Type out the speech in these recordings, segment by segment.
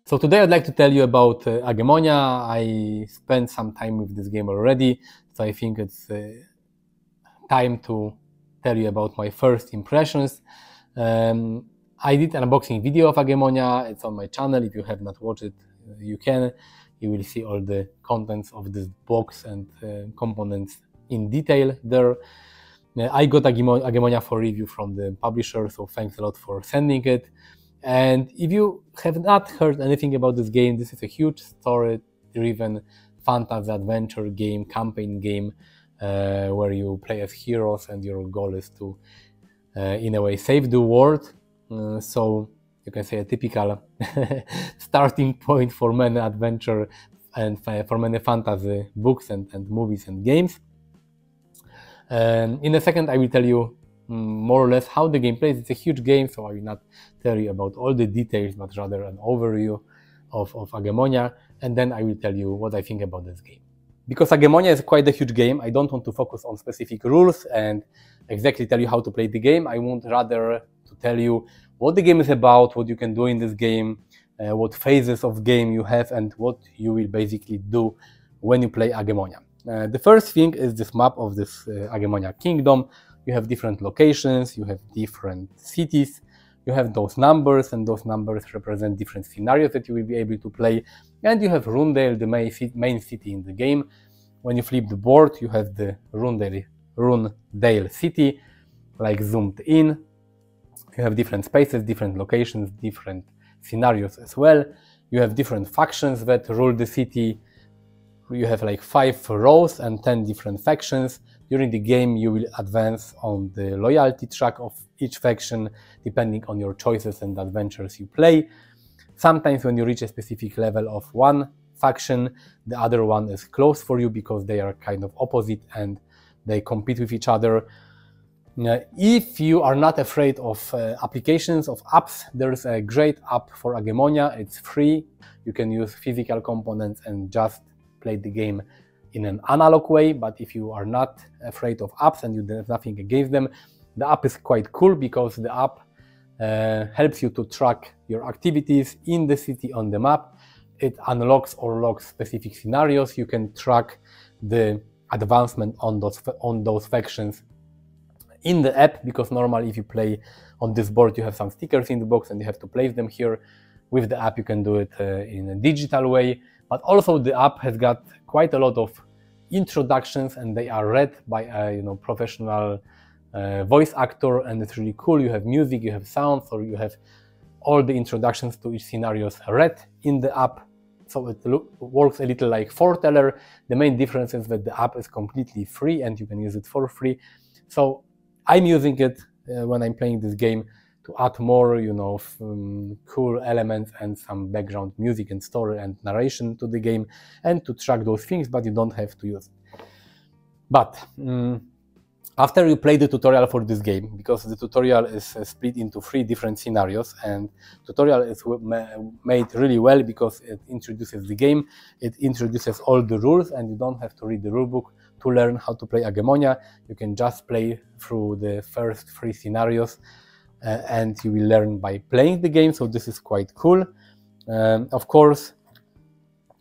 So today I'd like to tell you about Agemonia. I spent some time with this game already, so I think it's time to tell you about my first impressions. I did an unboxing video of Agemonia. It's on my channel. If you have not watched it, you can. You will see all the contents of this box and components in detail there. I got Agemonia for review from the publisher, so thanks a lot for sending it. And if you have not heard anything about this game, this is a huge story-driven fantasy adventure game, campaign game, where you play as heroes and your goal is to, in a way, save the world. So you can say a typical starting point for many adventure and for many fantasy books and movies and games. In a second, I will tell you more or less how the game plays. It's a huge game, so I will not tell you about all the details, but rather an overview of Agemonia, and then I will tell you what I think about this game. Because Agemonia is quite a huge game, I don't want to focus on specific rules and exactly tell you how to play the game. I want rather to tell you what the game is about, what you can do in this game, what phases of game you have, and what you will basically do when you play Agemonia. The first thing is this map of this Agemonia kingdom. You have different locations, you have different cities, you have those numbers, and those numbers represent different scenarios that you will be able to play. And you have Rundale, the main city in the game. When you flip the board, you have the Rundale city, like zoomed in. You have different spaces, different locations, different scenarios as well. You have different factions that rule the city. You have like 5 rows and 10 different factions. During the game, you will advance on the loyalty track of each faction, depending on your choices and adventures you play. Sometimes when you reach a specific level of one faction, the other one is close for you because they are kind of opposite and they compete with each other. If you are not afraid of applications, of apps, there is a great app for Agemonia. It's free. You can use physical components and just play the game in an analog way, but if you are not afraid of apps and you have nothing against them, the app is quite cool because the app helps you to track your activities in the city on the map. It unlocks or locks specific scenarios. You can track the advancement on those factions in the app, because normally if you play on this board, you have some stickers in the box and you have to place them here. With the app, you can do it in a digital way. But also the app has got quite a lot of introductions and they are read by a professional voice actor, and it's really cool. You have music, you have sounds, or you have all the introductions to each scenarios read in the app. So it works a little like Foreteller. The main difference is that the app is completely free and you can use it for free. So I'm using it when I'm playing this game to add more, cool elements and some background music and story and narration to the game, and to track those things, but you don't have to use it. But after you play the tutorial for this game, because the tutorial is split into 3 different scenarios, and tutorial is made really well because it introduces the game, it introduces all the rules, and you don't have to read the rulebook to learn how to play Agemonia. You can just play through the first 3 scenarios. And you will learn by playing the game, so this is quite cool. Of course,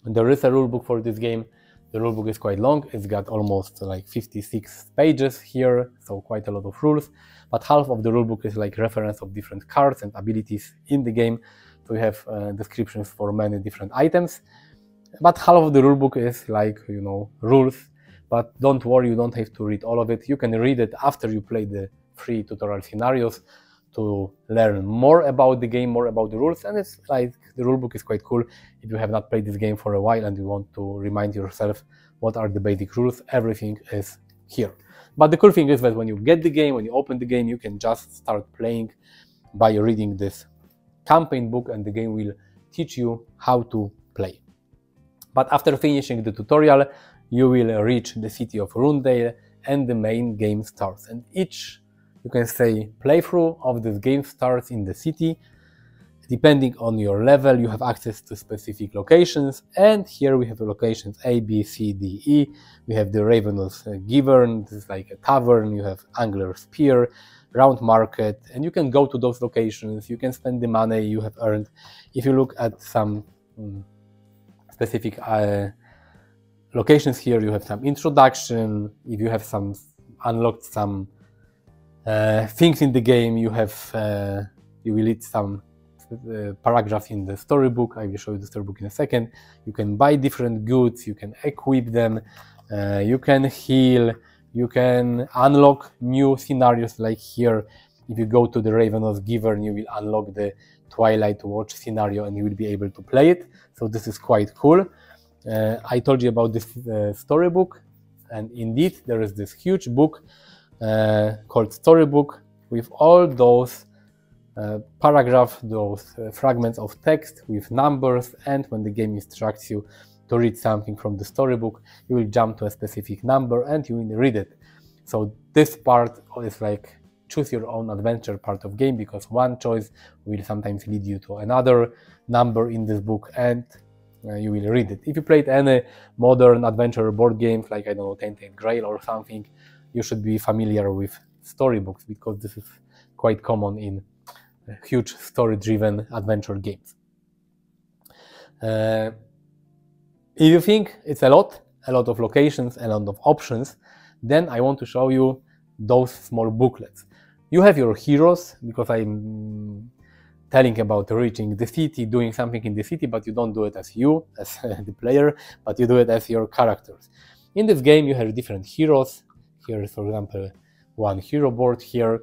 there is a rulebook for this game. The rulebook is quite long. It's got almost like 56 pages here, so quite a lot of rules. But half of the rulebook is like reference of different cards and abilities in the game. So we have descriptions for many different items. But half of the rulebook is like, rules. But don't worry, you don't have to read all of it. You can read it after you play the 3 tutorial scenarios to learn more about the game, more about the rules. And it's like the rulebook is quite cool. If you have not played this game for a while and you want to remind yourself what are the basic rules, everything is here. But the cool thing is that when you get the game, when you open the game, you can just start playing by reading this campaign book, and the game will teach you how to play. But after finishing the tutorial, you will reach the city of Rundale and the main game starts. And each, you can say, playthrough of this game starts in the city. Depending on your level, you have access to specific locations, and here we have the locations A, B, C, D, E. We have the Ravenous Givern, this is like a tavern. You have Angler's Pier, Round Market, and you can go to those locations. You can spend the money you have earned. If you look at some specific locations here. You have some introduction. If you have some unlocked some things in the game, you have you will read some paragraphs in the storybook. I will show you the storybook in a second. You can buy different goods, you can equip them, you can heal, you can unlock new scenarios like here. If you go to the Ravenous Givern, you will unlock the Twilight Watch scenario and you will be able to play it. So this is quite cool. I told you about this storybook, and indeed there is this huge book called Storybook with all those paragraphs, those fragments of text with numbers, and when the game instructs you to read something from the storybook, you will jump to a specific number and you will read it. So this part is like choose your own adventure part of game, because one choice will sometimes lead you to another number in this book and you will read it. If you played any modern adventure board games like, I don't know, Tainted Grail or something, you should be familiar with storybooks, because this is quite common in huge story-driven adventure games. If you think it's a lot of locations, a lot of options, then I want to show you those small booklets. You have your heroes, because I'm telling about reaching the city, doing something in the city, but you don't do it as you, as the player, but you do it as your characters. In this game you have different heroes. Here is, for example, one hero board here.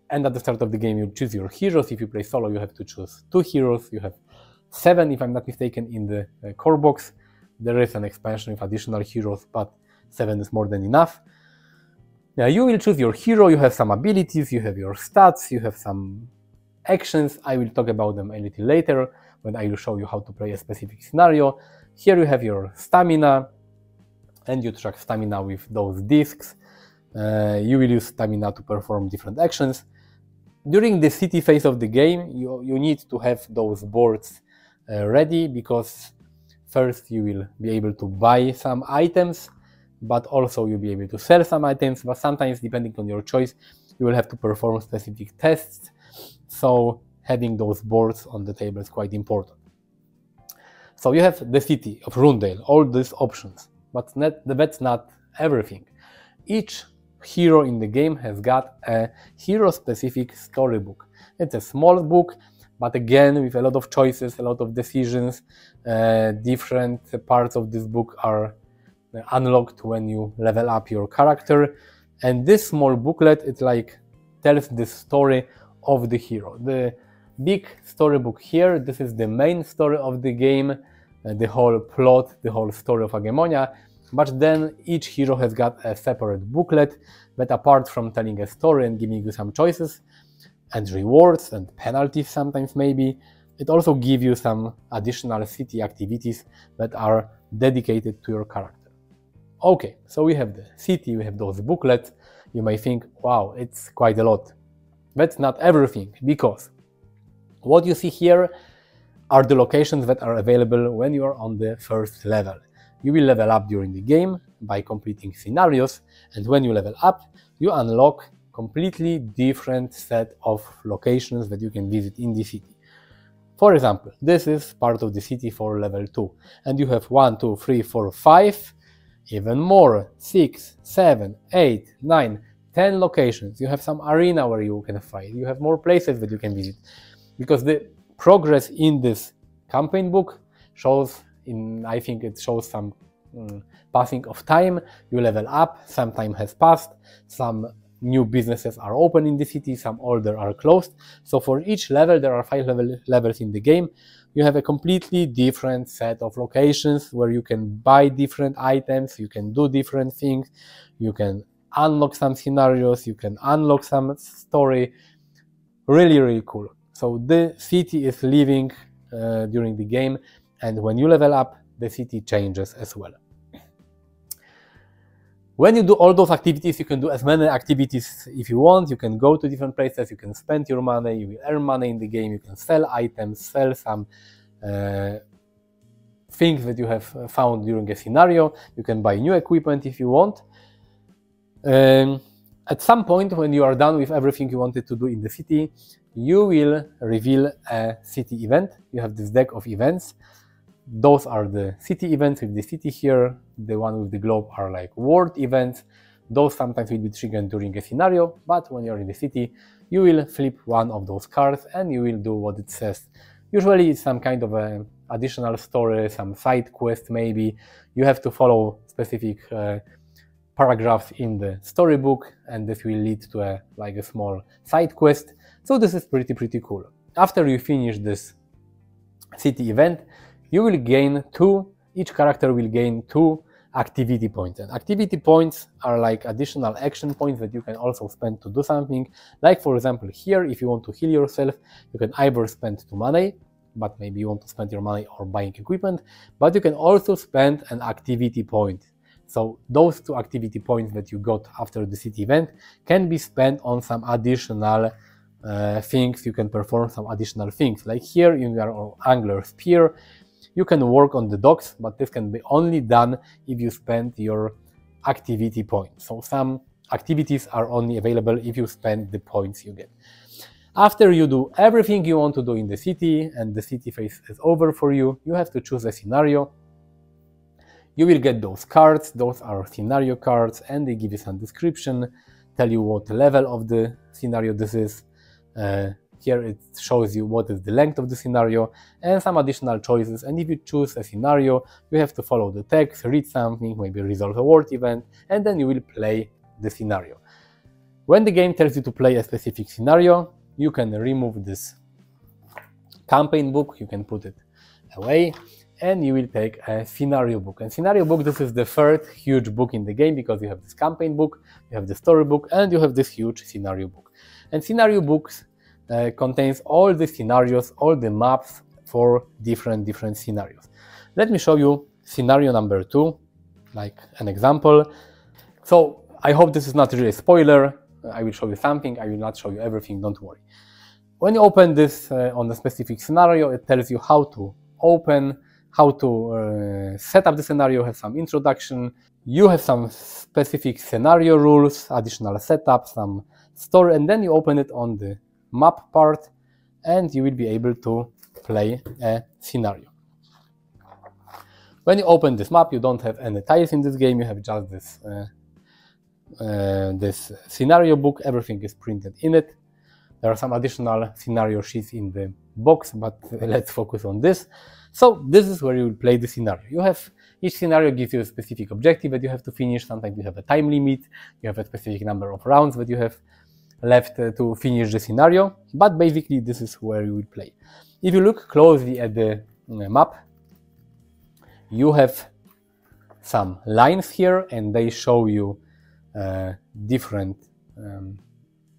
And at the start of the game, you choose your heroes. If you play solo, you have to choose 2 heroes. You have 7, if I'm not mistaken, in the core box. There is an expansion with additional heroes, but 7 is more than enough. Now you will choose your hero. You have some abilities, you have your stats, you have some actions. I will talk about them a little later when I will show you how to play a specific scenario. Here you have your stamina, and you track stamina with those discs. You will use stamina to perform different actions. During the city phase of the game, you need to have those boards ready, because first you will be able to buy some items, but also you'll be able to sell some items, but sometimes, depending on your choice, you will have to perform specific tests. So having those boards on the table is quite important. So you have the city of Rundale, all these options, but that's not everything. Each hero in the game has got a hero-specific storybook. It's a small book, but again with a lot of choices, a lot of decisions. Different parts of this book are unlocked when you level up your character. And this small booklet, it like tells the story of the hero. The big storybook here, this is the main story of the game, the whole plot, the whole story of Agemonia. But then each hero has got a separate booklet that, apart from telling a story and giving you some choices and rewards and penalties sometimes maybe, it also gives you some additional city activities that are dedicated to your character. Okay, so we have the city, we have those booklets. You may think, wow, it's quite a lot. That's not everything, because what you see here are the locations that are available when you are on the first level. You will level up during the game by completing scenarios, and when you level up, you unlock completely different set of locations that you can visit in the city. For example, this is part of the city for level 2, and you have 1, 2, 3, 4, 5, even more, 6, 7, 8, 9, 10 locations. You have some arena where you can fight, you have more places that you can visit, because the progress in this campaign book shows, I think it shows some passing of time. You level up, some time has passed, some new businesses are open in the city, some older are closed. So for each level, there are 5 levels in the game. You have a completely different set of locations where you can buy different items, you can do different things, you can unlock some scenarios, you can unlock some story. Really, really cool. So the city is living during the game, and when you level up, the city changes as well. When you do all those activities, you can do as many activities if you want. You can go to different places, you can spend your money, you will earn money in the game, you can sell items, sell some things that you have found during a scenario. You can buy new equipment if you want. At some point, when you are done with everything you wanted to do in the city, you will reveal a city event. You have this deck of events. Those are the city events with the city here. The one with the globe are like world events. Those sometimes will be triggered during a scenario, but when you're in the city, you will flip one of those cards and you will do what it says. Usually it's some kind of a additional story, some side quest maybe. You have to follow specific paragraphs in the storybook, and this will lead to a small side quest. So this is pretty cool. After you finish this city event, you will gain each character will gain 2 activity points. And activity points are like additional action points that you can also spend to do something. Like for example here, if you want to heal yourself, you can either spend 2 money, but maybe you want to spend your money on buying equipment, but you can also spend an activity point. So those 2 activity points that you got after the city event can be spent on some additional things. You can perform some additional things. Like here you are on Angler's Pier. You can work on the docks, but this can be only done if you spend your activity points. So some activities are only available if you spend the points you get. After you do everything you want to do in the city and the city phase is over for you, you have to choose a scenario. You will get those cards. Those are scenario cards, and they give you some description, tell you what level of the scenario this is. Here it shows you what is the length of the scenario and some additional choices. And if you choose a scenario, you have to follow the text, read something, maybe resolve a world event, and then you will play the scenario. When the game tells you to play a specific scenario, you can remove this campaign book, you can put it away, and you will take a scenario book. And scenario book, this is the third huge book in the game, because you have this campaign book, you have the story book, and you have this huge scenario book. And scenario books contains all the scenarios, all the maps for different scenarios. Let me show you scenario number 2, like an example. So I hope this is not really a spoiler. I will show you something, I will not show you everything, don't worry. When you open this on the specific scenario, it tells you how to open, how to set up the scenario, have some introduction. You have some specific scenario rules, additional setup, some story, and then you open it on the map part and you will be able to play a scenario. When you open this map, you don't have any tiles in this game, you have just this scenario book, everything is printed in it. There are some additional scenario sheets in the box, but let's focus on this. So this is where you will play the scenario. You have, each scenario gives you a specific objective that you have to finish. Sometimes you have a time limit, you have a specific number of rounds that you have left to finish the scenario, but basically this is where you will play. If you look closely at the map, you have some lines here, and they show you different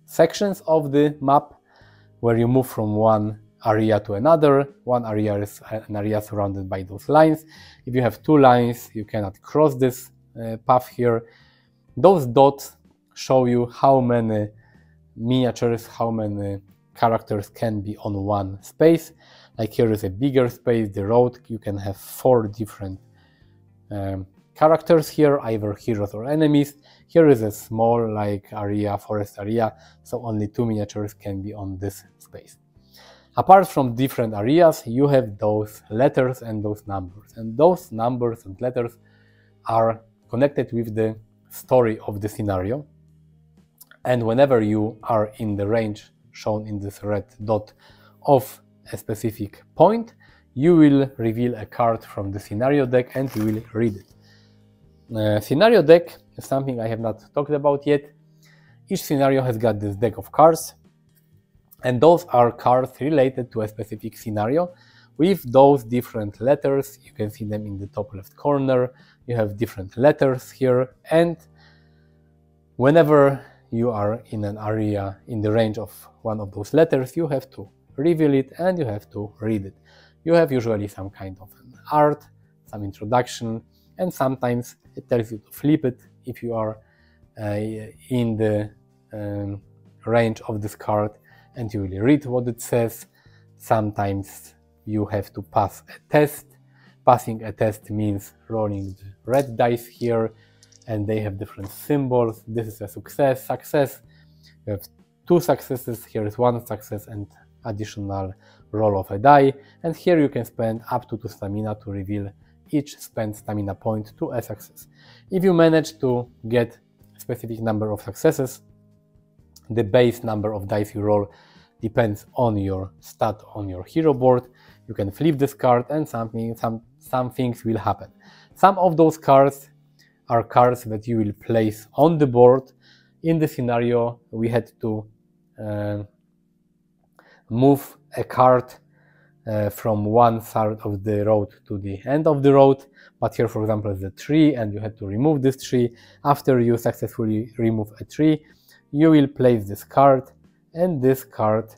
sections of the map where you move from one area to another. One area is an area surrounded by those lines. If you have 2 lines, you cannot cross this path here. Those dots show you how many miniatures, how many characters can be on one space. Like here is a bigger space, the road, you can have 4 different characters here, either heroes or enemies. Here is a small like area, forest area, so only 2 miniatures can be on this space. Apart from different areas, you have those letters and those numbers, and those numbers and letters are connected with the story of the scenario. And whenever you are in the range shown in this red dot of a specific point, you will reveal a card from the scenario deck and you will read it. Scenario deck is something I have not talked about yet. Each scenario has got this deck of cards, and those are cards related to a specific scenario with those different letters. You can see them in the top left corner. You have different letters here, and whenever you are in an area in the range of one of those letters, you have to reveal it and you have to read it. You have usually some kind of an art, some introduction, and sometimes it tells you to flip it if you are in the range of this card, and you will read what it says. Sometimes you have to pass a test. Passing a test means rolling the red dice here, and they have different symbols. This is a success. You have 2 successes, here is 1 success and additional roll of a die, and here you can spend up to 2 stamina to reveal each spent stamina point to a success. If you manage to get a specific number of successes, the base number of dice you roll depends on your stat on your hero board. You can flip this card and some things will happen. Some of those cards are cards that you will place on the board. In the scenario, we had to move a card from one side of the road to the end of the road, but here, for example, is a tree and you had to remove this tree. After you successfully remove a tree, you will place this card, and this card,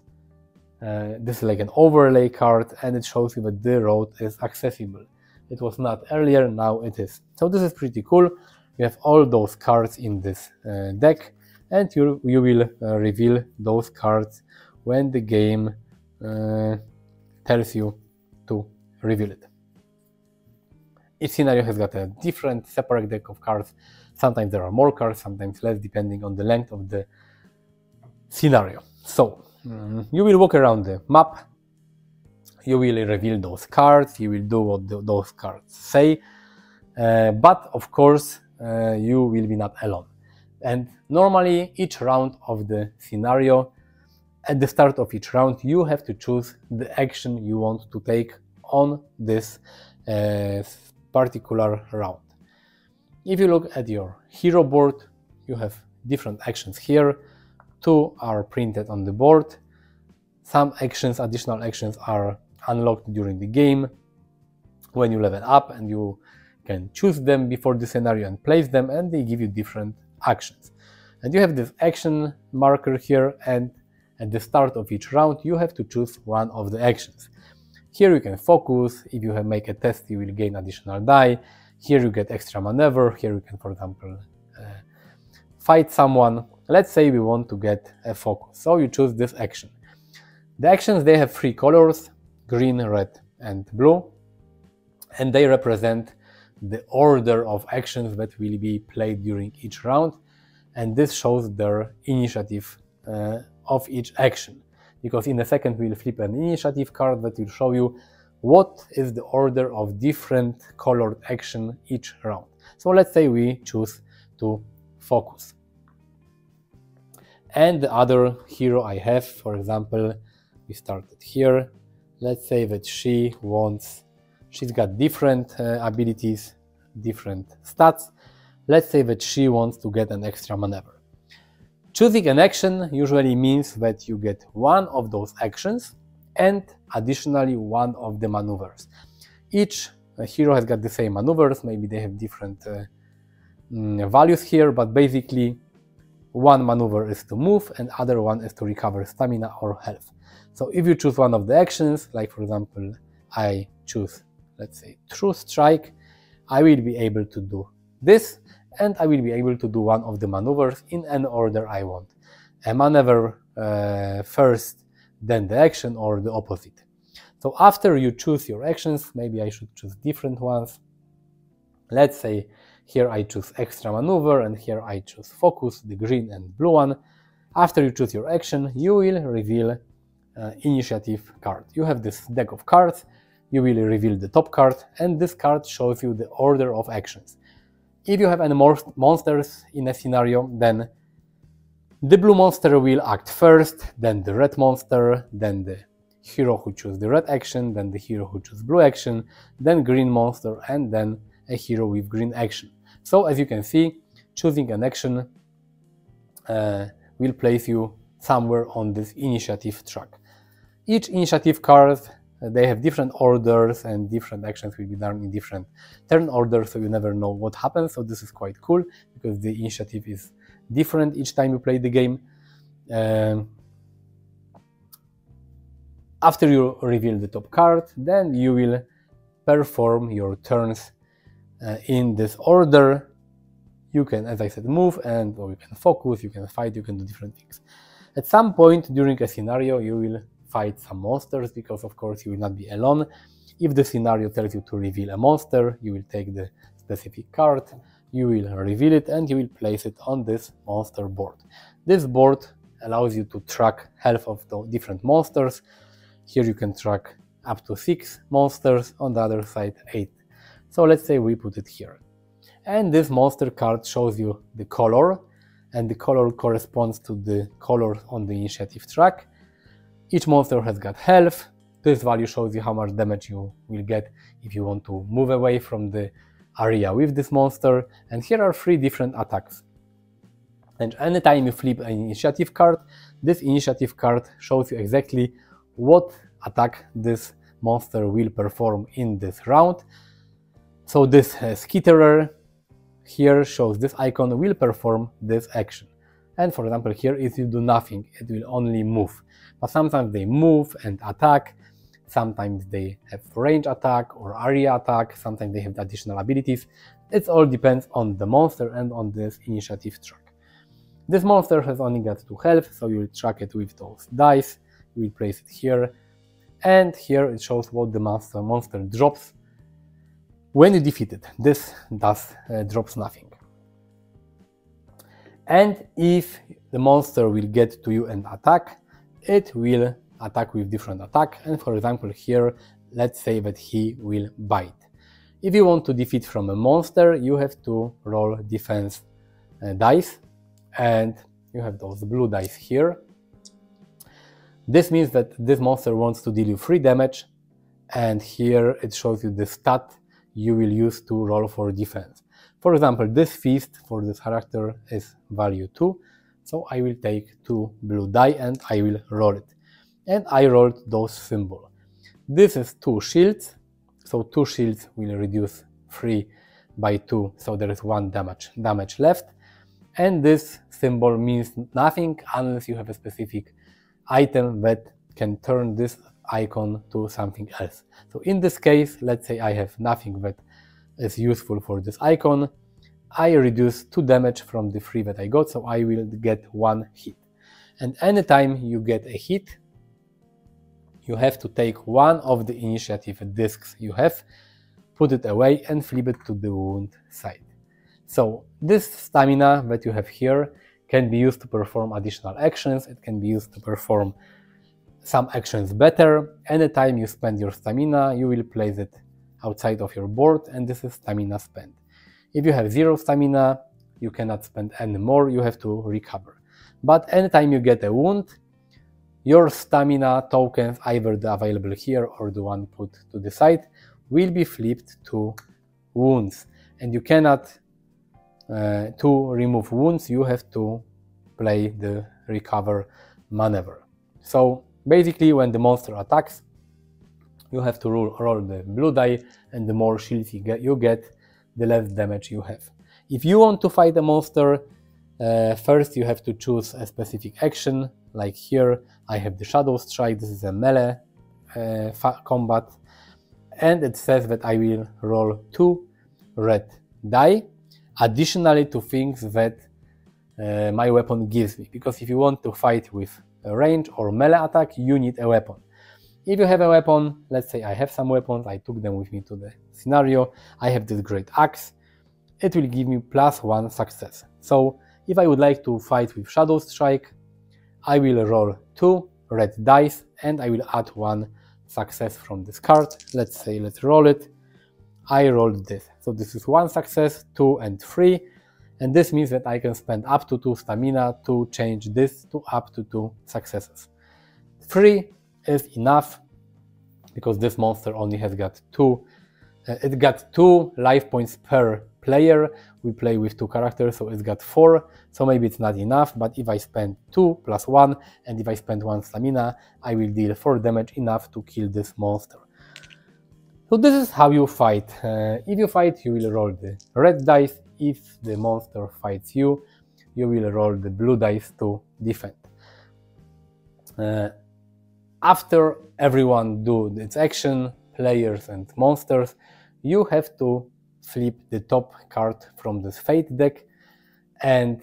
this is like an overlay card, and it shows you that the road is accessible. It was not earlier, now it is. So this is pretty cool. You have all those cards in this deck, and you will reveal those cards when the game tells you to reveal it. Each scenario has got a different separate deck of cards. Sometimes there are more cards, sometimes less, depending on the length of the scenario. So you will walk around the map, you will reveal those cards, you will do what those cards say, but of course you will be not alone. And normally each round of the scenario, at the start of each round, you have to choose the action you want to take on this particular round. If you look at your hero board, you have different actions here. 2 are printed on the board. Some actions, additional actions, are unlocked during the game when you level up, and you can choose them before the scenario and place them, and they give you different actions. And you have this action marker here, and at the start of each round you have to choose one of the actions. Here you can focus. If you make a test, you will gain additional die. Here you get extra maneuver. Here you can, for example, fight someone. Let's say we want to get a focus, so you choose this action. The actions, they have 3 colors, green, red and blue, and they represent the order of actions that will be played during each round, and this shows their initiative of each action, because in a second we'll flip an initiative card that will show you what is the order of different colored action each round. So let's say we choose to focus. And the other hero I have, for example, we started here. Let's say that she's got different abilities, different stats. Let's say that she wants to get an extra maneuver. Choosing an action usually means that you get one of those actions and additionally one of the maneuvers. Each hero has got the same maneuvers, maybe they have different values here, but basically one maneuver is to move and other one is to recover stamina or health. So if you choose one of the actions, like for example I choose, let's say, True Strike, I will be able to do this, and I will be able to do one of the maneuvers in an order I want. A maneuver first, then the action, or the opposite. So after you choose your actions, maybe I should choose different ones. Let's say here I choose extra maneuver and here I choose focus, the green and blue one. After you choose your action, you will reveal initiative card. You have this deck of cards, you will reveal the top card, and this card shows you the order of actions. If you have any more monsters in a scenario, then the blue monster will act first, then the red monster, then the hero who chooses the red action, then the hero who chooses blue action, then green monster, and then a hero with green action. So as you can see, choosing an action will place you somewhere on this initiative track. Each initiative card, they have different orders and different actions will be done in different turn orders, so you never know what happens. So this is quite cool because the initiative is different each time you play the game. After you reveal the top card, then you will perform your turns in this order. You can, as I said, move, or you can focus, you can fight, you can do different things. At some point during a scenario, you will fight some monsters, because of course you will not be alone. If the scenario tells you to reveal a monster, you will take the specific card, you will reveal it, and you will place it on this monster board. This board allows you to track health of the different monsters. Here you can track up to 6 monsters, on the other side 8. So let's say we put it here. And this monster card shows you the color, and the color corresponds to the color on the initiative track. Each monster has got health. This value shows you how much damage you will get if you want to move away from the area with this monster. And here are 3 different attacks. And anytime you flip an initiative card, this initiative card shows you exactly what attack this monster will perform in this round. So this Skitterer here shows this icon will perform this action. And for example, here if you do nothing, it will only move. But sometimes they move and attack, sometimes they have range attack or area attack, sometimes they have additional abilities. It all depends on the monster and on this initiative track. This monster has only got 2 health, so you will track it with those dice. You will place it here, and here it shows what the monster drops when you defeat it. This drops nothing. And if the monster will get to you and attack, it will attack with different attack. And for example here, let's say that he will bite. If you want to defeat from a monster, you have to roll defense dice, and you have those blue dice here. This means that this monster wants to deal you 3 damage, and here it shows you the stat you will use to roll for defense. For example, this feast for this character is value 2, so I will take 2 blue die and I will roll it. And I rolled those symbols. This is 2 shields, so 2 shields will reduce 3 by 2, so there is 1 damage left. And this symbol means nothing unless you have a specific item that can turn this icon to something else. So in this case, let's say I have nothing that is useful for this icon. I reduce 2 damage from the 3 that I got, so I will get 1 hit. And anytime you get a hit, you have to take one of the initiative discs you have, put it away and flip it to the wound side. So this stamina that you have here can be used to perform additional actions. It can be used to perform some actions better. Anytime you spend your stamina, you will place it outside of your board, and this is stamina spent. If you have 0 stamina, you cannot spend any more, you have to recover. But anytime you get a wound, your stamina tokens, either the available here or the one put to the side, will be flipped to wounds. And you cannot, to remove wounds, you have to play the recover maneuver. So basically, when the monster attacks, you have to roll the blue die, and the more shields you get, the less damage you have. If you want to fight a monster, first you have to choose a specific action. Like here, I have the Shadow Strike. This is a melee combat, and it says that I will roll 2 red die, additionally to things that my weapon gives me. Because if you want to fight with a range or melee attack, you need a weapon. If you have a weapon, let's say I have some weapons, I took them with me to the scenario, I have this great axe, it will give me +1 success. So if I would like to fight with Shadow Strike, I will roll 2 red dice and I will add 1 success from this card. Let's roll it. I rolled this. So this is 1 success, 2 and 3. And this means that I can spend up to 2 stamina to change this to up to 2 successes. 3 is enough because this monster only has got 2. It got 2 life points per player. We play with 2 characters, so it's got 4. So maybe it's not enough, but if I spend 2 + 1 and if I spend 1 stamina, I will deal 4 damage, enough to kill this monster. So this is how you fight. If you fight, you will roll the red dice. If the monster fights you, you will roll the blue dice to defend. After everyone do its action, players and monsters, you have to flip the top card from this Fate deck, and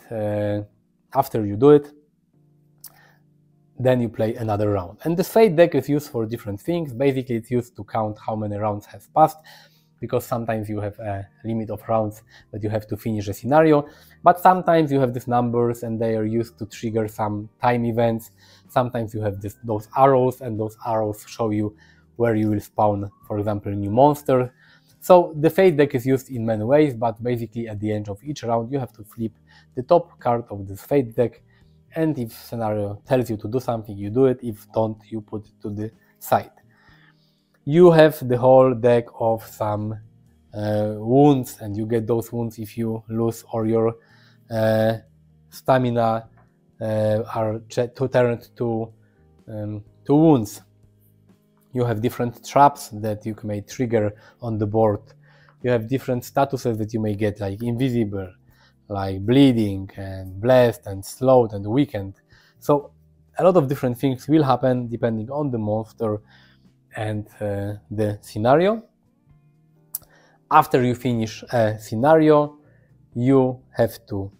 after you do it, then you play another round. And this Fate deck is used for different things. Basically, it's used to count how many rounds have passed. because sometimes you have a limit of rounds that you have to finish a scenario, but sometimes you have these numbers and they are used to trigger some time events. Sometimes you have those arrows, and those arrows show you where you will spawn, for example, a new monster. So the fate deck is used in many ways, but basically at the end of each round you have to flip the top card of this fate deck, and if scenario tells you to do something, you do it. If don't, you put it to the side. You have the whole deck of some wounds, and you get those wounds if you lose or your stamina are turned to wounds. You have different traps that you may trigger on the board. You have different statuses that you may get, like invisible, like bleeding, and blessed, and slowed, and weakened. So a lot of different things will happen depending on the monster and the scenario. After you finish a scenario, you have to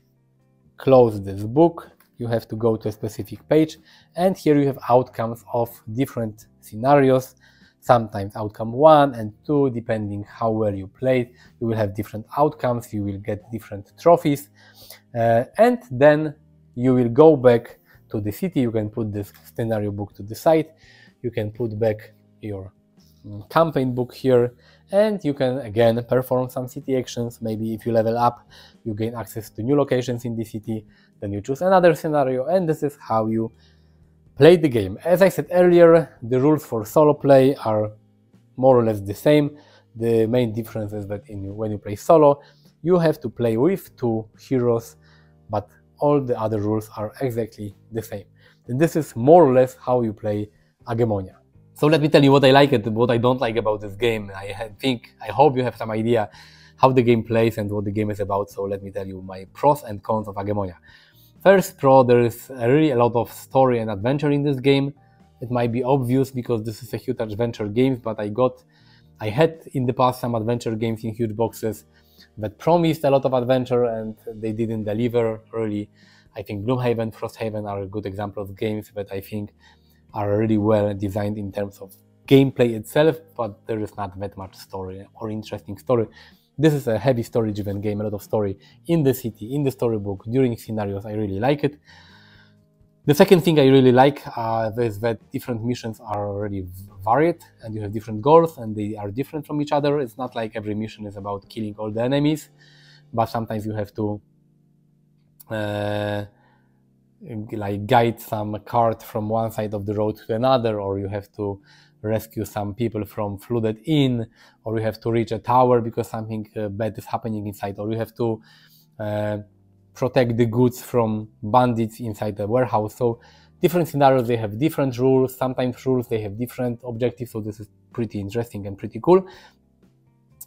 close this book. You have to go to a specific page, and here you have outcomes of different scenarios. Sometimes outcome 1 and 2, depending how well you played, you will have different outcomes, you will get different trophies, and then you will go back to the city. You can put this scenario book to the side, you can put back your campaign book here, and you can again perform some city actions. Maybe if you level up, you gain access to new locations in the city, then you choose another scenario, and this is how you play the game. As I said earlier, the rules for solo play are more or less the same. The main difference is that when you play solo, you have to play with 2 heroes, but all the other rules are exactly the same. And this is more or less how you play Agemonia. So let me tell you what I like and what I don't like about this game. I hope you have some idea how the game plays and what the game is about. So let me tell you my pros and cons of Agemonia. First pro, there is really a lot of story and adventure in this game. It might be obvious because this is a huge adventure game, but I had in the past some adventure games in huge boxes that promised a lot of adventure and they didn't deliver really. I think Gloomhaven, Frosthaven are a good example of games that I think are really well designed in terms of gameplay itself, but there is not that much story or interesting story. This is a heavy story-driven game, a lot of story in the city, in the storybook, during scenarios. I really like it. The second thing I really like is that different missions are already varied and you have different goals and they are different from each other. It's not like every mission is about killing all the enemies, but sometimes you have to like guide some cart from one side of the road to another, or you have to rescue some people from flooded inn, or you have to reach a tower because something bad is happening inside, or you have to protect the goods from bandits inside the warehouse. So different scenarios, they have different rules. Sometimes rules, they have different objectives. So this is pretty interesting and pretty cool.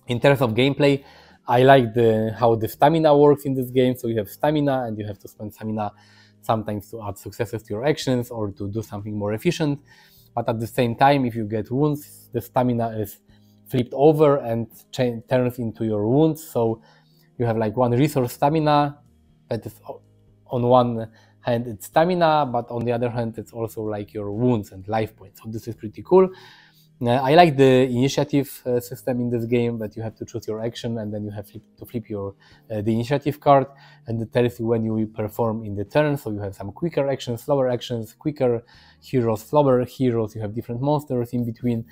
In terms of gameplay, I like how the stamina works in this game. So you have stamina and you have to spend stamina sometimes to add successes to your actions or to do something more efficient. But at the same time, if you get wounds, the stamina is flipped over and turns into your wounds. So you have like one resource stamina that is on one hand it's stamina, but on the other hand it's also like your wounds and life points. So this is pretty cool. I like the initiative system in this game, that you have to choose your action and then you have to flip your the initiative card, and it tells you when you will perform in the turn. So you have some quicker actions, slower actions, quicker heroes, slower heroes. You have different monsters in between,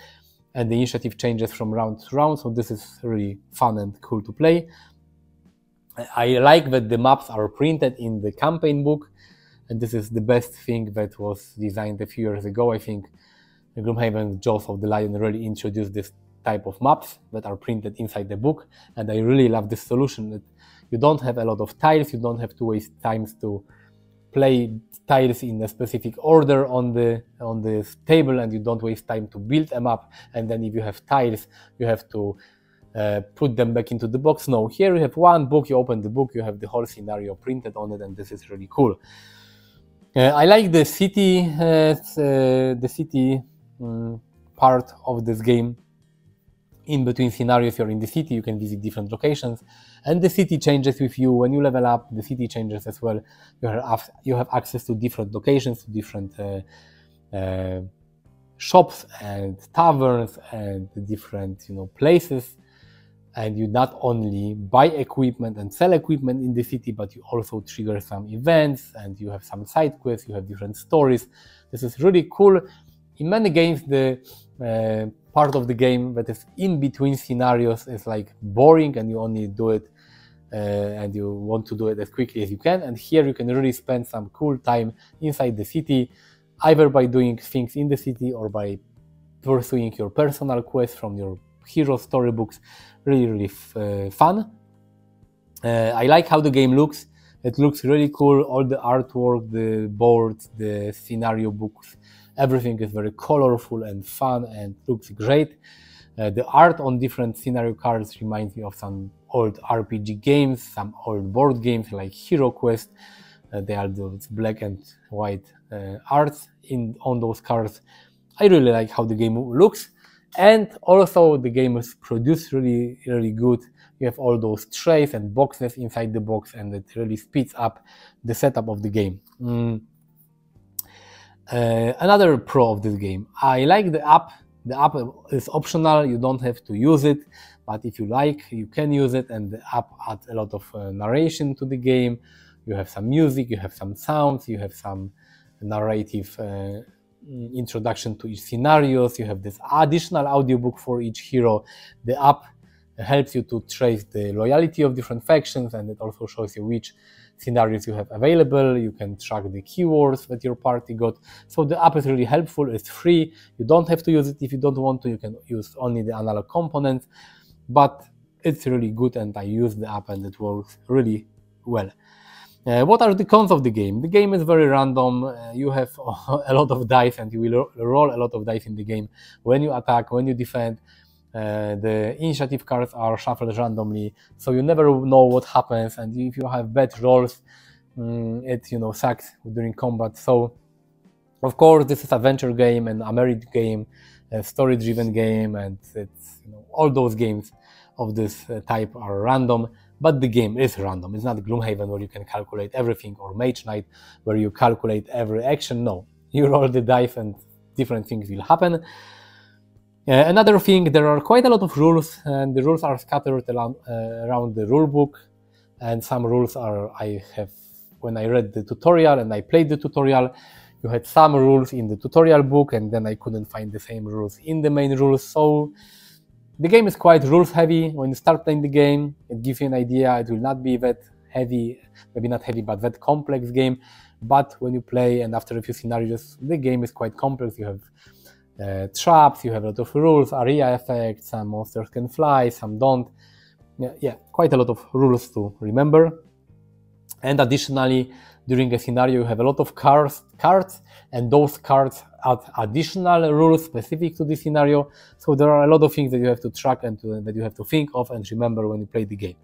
and the initiative changes from round to round. So this is really fun and cool to play. I like that the maps are printed in the campaign book, and this is the best thing that was designed a few years ago. I think Gloomhaven Jaws of the Lion really introduced this type of maps that are printed inside the book, and I really love this solution. That you don't have a lot of tiles, you don't have to waste times to play tiles in a specific order on the table, and you don't waste time to build a map, and then if you have tiles, you have to put them back into the box. No, here you have one book, you open the book, you have the whole scenario printed on it, and this is really cool. I like the city, part of this game. In between scenarios, you're in the city, you can visit different locations, and the city changes with you. When you level up, the city changes as well. You have access to different locations, to different shops and taverns and different places and you not only buy equipment and sell equipment in the city, but you also trigger some events, and you have some side quests, you have different stories. This is really cool. In many games, the part of the game that is in between scenarios is like boring, and you only do it and you want to do it as quickly as you can. And here you can really spend some cool time inside the city, either by doing things in the city or by pursuing your personal quests from your hero storybooks. Really fun. I like how the game looks. It looks really cool. All the artwork, the boards, the scenario books, everything is very colorful and fun and looks great. The art on different scenario cards reminds me of some old RPG games, some old board games like Hero Quest. They are those black and white arts on those cards. I really like how the game looks. And also the game is produced really good. You have all those trays and boxes inside the box, and it really speeds up the setup of the game. Another pro of this game, I like the app. The app is optional, you don't have to use it, but if you like, you can use it, and the app adds a lot of narration to the game. You have some music, you have some sounds, you have some narrative introduction to each scenarios, you have this additional audiobook for each hero. The app helps you to trace the loyalty of different factions, and it also shows you which scenarios you have available. You can track the keywords that your party got. So the app is really helpful. It's free. You don't have to use it if you don't want to. You can use only the analog components, but it's really good, and I use the app and it works really well. What are the cons of the game? The game is very random. You have a lot of dice, and you will roll a lot of dice in the game when you attack, when you defend. The initiative cards are shuffled randomly, so you never know what happens, and if you have bad rolls, it sucks during combat. So of course this is adventure game and American game, a story-driven game, and it's all those games of this type are random, but the game is random. It's not Gloomhaven where you can calculate everything, or Mage Knight where you calculate every action. No, you roll the dice and different things will happen. Another thing, there are quite a lot of rules, and the rules are scattered around the rule book, and some rules when I read the tutorial and I played the tutorial, you had some rules in the tutorial book, and then I couldn't find the same rules in the main rules. So the game is quite rules heavy. When you start playing the game, it gives you an idea. It will not be that heavy, maybe not heavy, but that complex game. But when you play, and after a few scenarios, the game is quite complex. You have traps, you have a lot of rules, area effects, some monsters can fly, some don't. Yeah, quite a lot of rules to remember. And additionally, during a scenario, you have a lot of cards, and those cards add additional rules specific to the scenario. So there are a lot of things that you have to track and that you have to think of and remember when you play the game.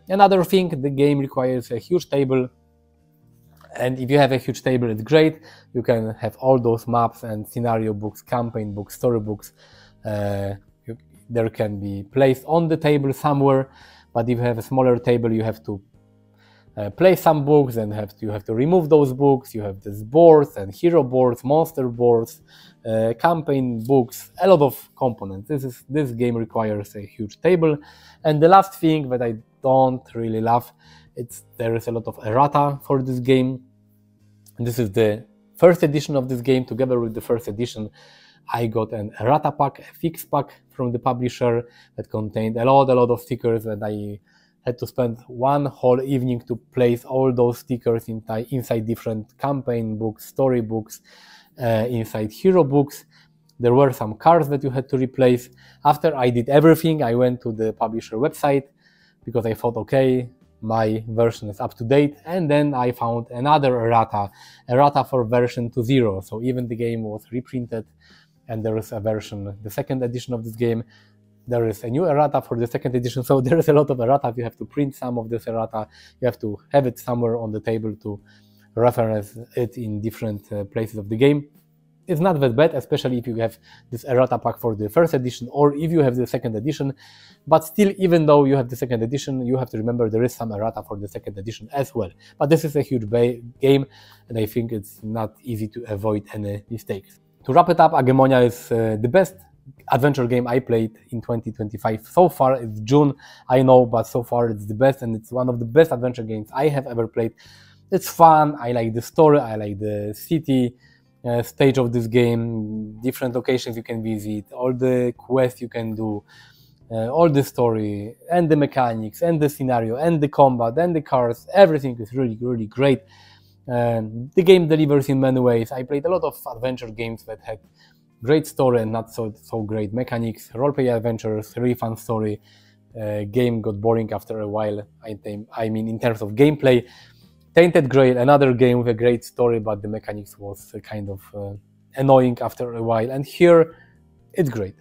Another thing, the game requires a huge table. And if you have a huge table, it's great. You can have all those maps and scenario books, campaign books, story books. There can be placed on the table somewhere. But if you have a smaller table, you have to place some books, and you have to remove those books. You have these boards and hero boards, monster boards, campaign books, a lot of components. This game requires a huge table. And the last thing that I don't really love, there is a lot of errata for this game. And this is the first edition of this game. Together with the first edition, I got an errata pack, a fix pack from the publisher that contained a lot of stickers, and I had to spend one whole evening to place all those stickers inside different campaign books, story books, inside hero books. There were some cards that you had to replace. After I did everything, I went to the publisher website because I thought, okay, my version is up to date, and then I found another errata for version 2.0. So even the game was reprinted, and there is a version, the second edition of this game. There is a new errata for the second edition, so there is a lot of errata. You have to print some of this errata. You have to have it somewhere on the table to reference it in different places of the game. It's not that bad, especially if you have this errata pack for the first edition, or if you have the second edition. But still, even though you have the second edition, you have to remember there is some errata for the second edition as well. But this is a huge game, and I think it's not easy to avoid any mistakes. To wrap it up, Agemonia is the best adventure game I played in 2025. So far, it's June, I know, but so far it's the best, and it's one of the best adventure games I have ever played. It's fun, I like the story, I like the city stage of this game, different locations you can visit, all the quests you can do, all the story, and the mechanics, and the scenario, and the combat, and the cars, everything is really, really great. The game delivers in many ways. I played a lot of adventure games that had great story and not so great mechanics, roleplay adventures, really fun story. Game got boring after a while, I mean in terms of gameplay. Tainted Grail, another game with a great story, but the mechanics was kind of annoying after a while. And here, it's great.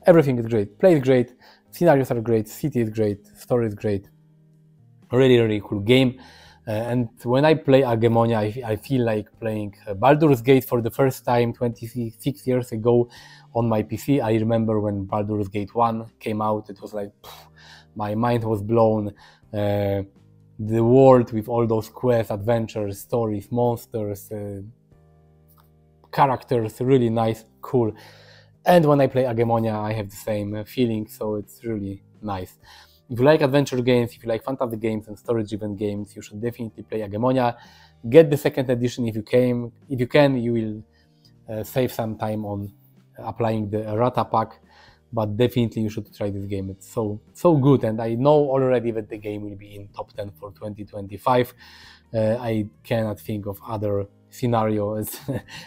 Everything is great. Play is great, scenarios are great, city is great, story is great. Really, really cool game. And when I play Agemonia, I feel like playing Baldur's Gate for the first time 26 years ago on my PC. I remember when Baldur's Gate 1 came out, it was like, my mind was blown. The world with all those quests, adventures, stories, monsters, characters, really nice, cool. And when I play Agemonia, I have the same feeling, so it's really nice. If you like adventure games, if you like fantasy games and story-driven games, you should definitely play Agemonia. Get the second edition if you can. If you can, you will save some time on applying the errata pack. But definitely you should try this game. It's so good, and I know already that the game will be in top 10 for 2025. I cannot think of other scenarios.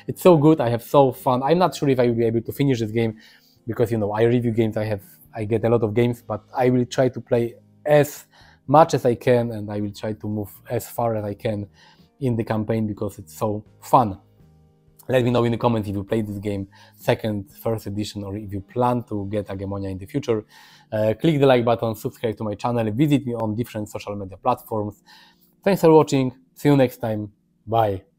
It's so good. I have so fun. I'm not sure if I will be able to finish this game because I review games. I get a lot of games, but I will try to play as much as I can, and I will try to move as far as I can in the campaign because it's so fun. Let me know in the comments if you played this game, second, first edition, or if you plan to get Agemonia in the future. Click the like button, subscribe to my channel, visit me on different social media platforms. Thanks for watching. See you next time. Bye.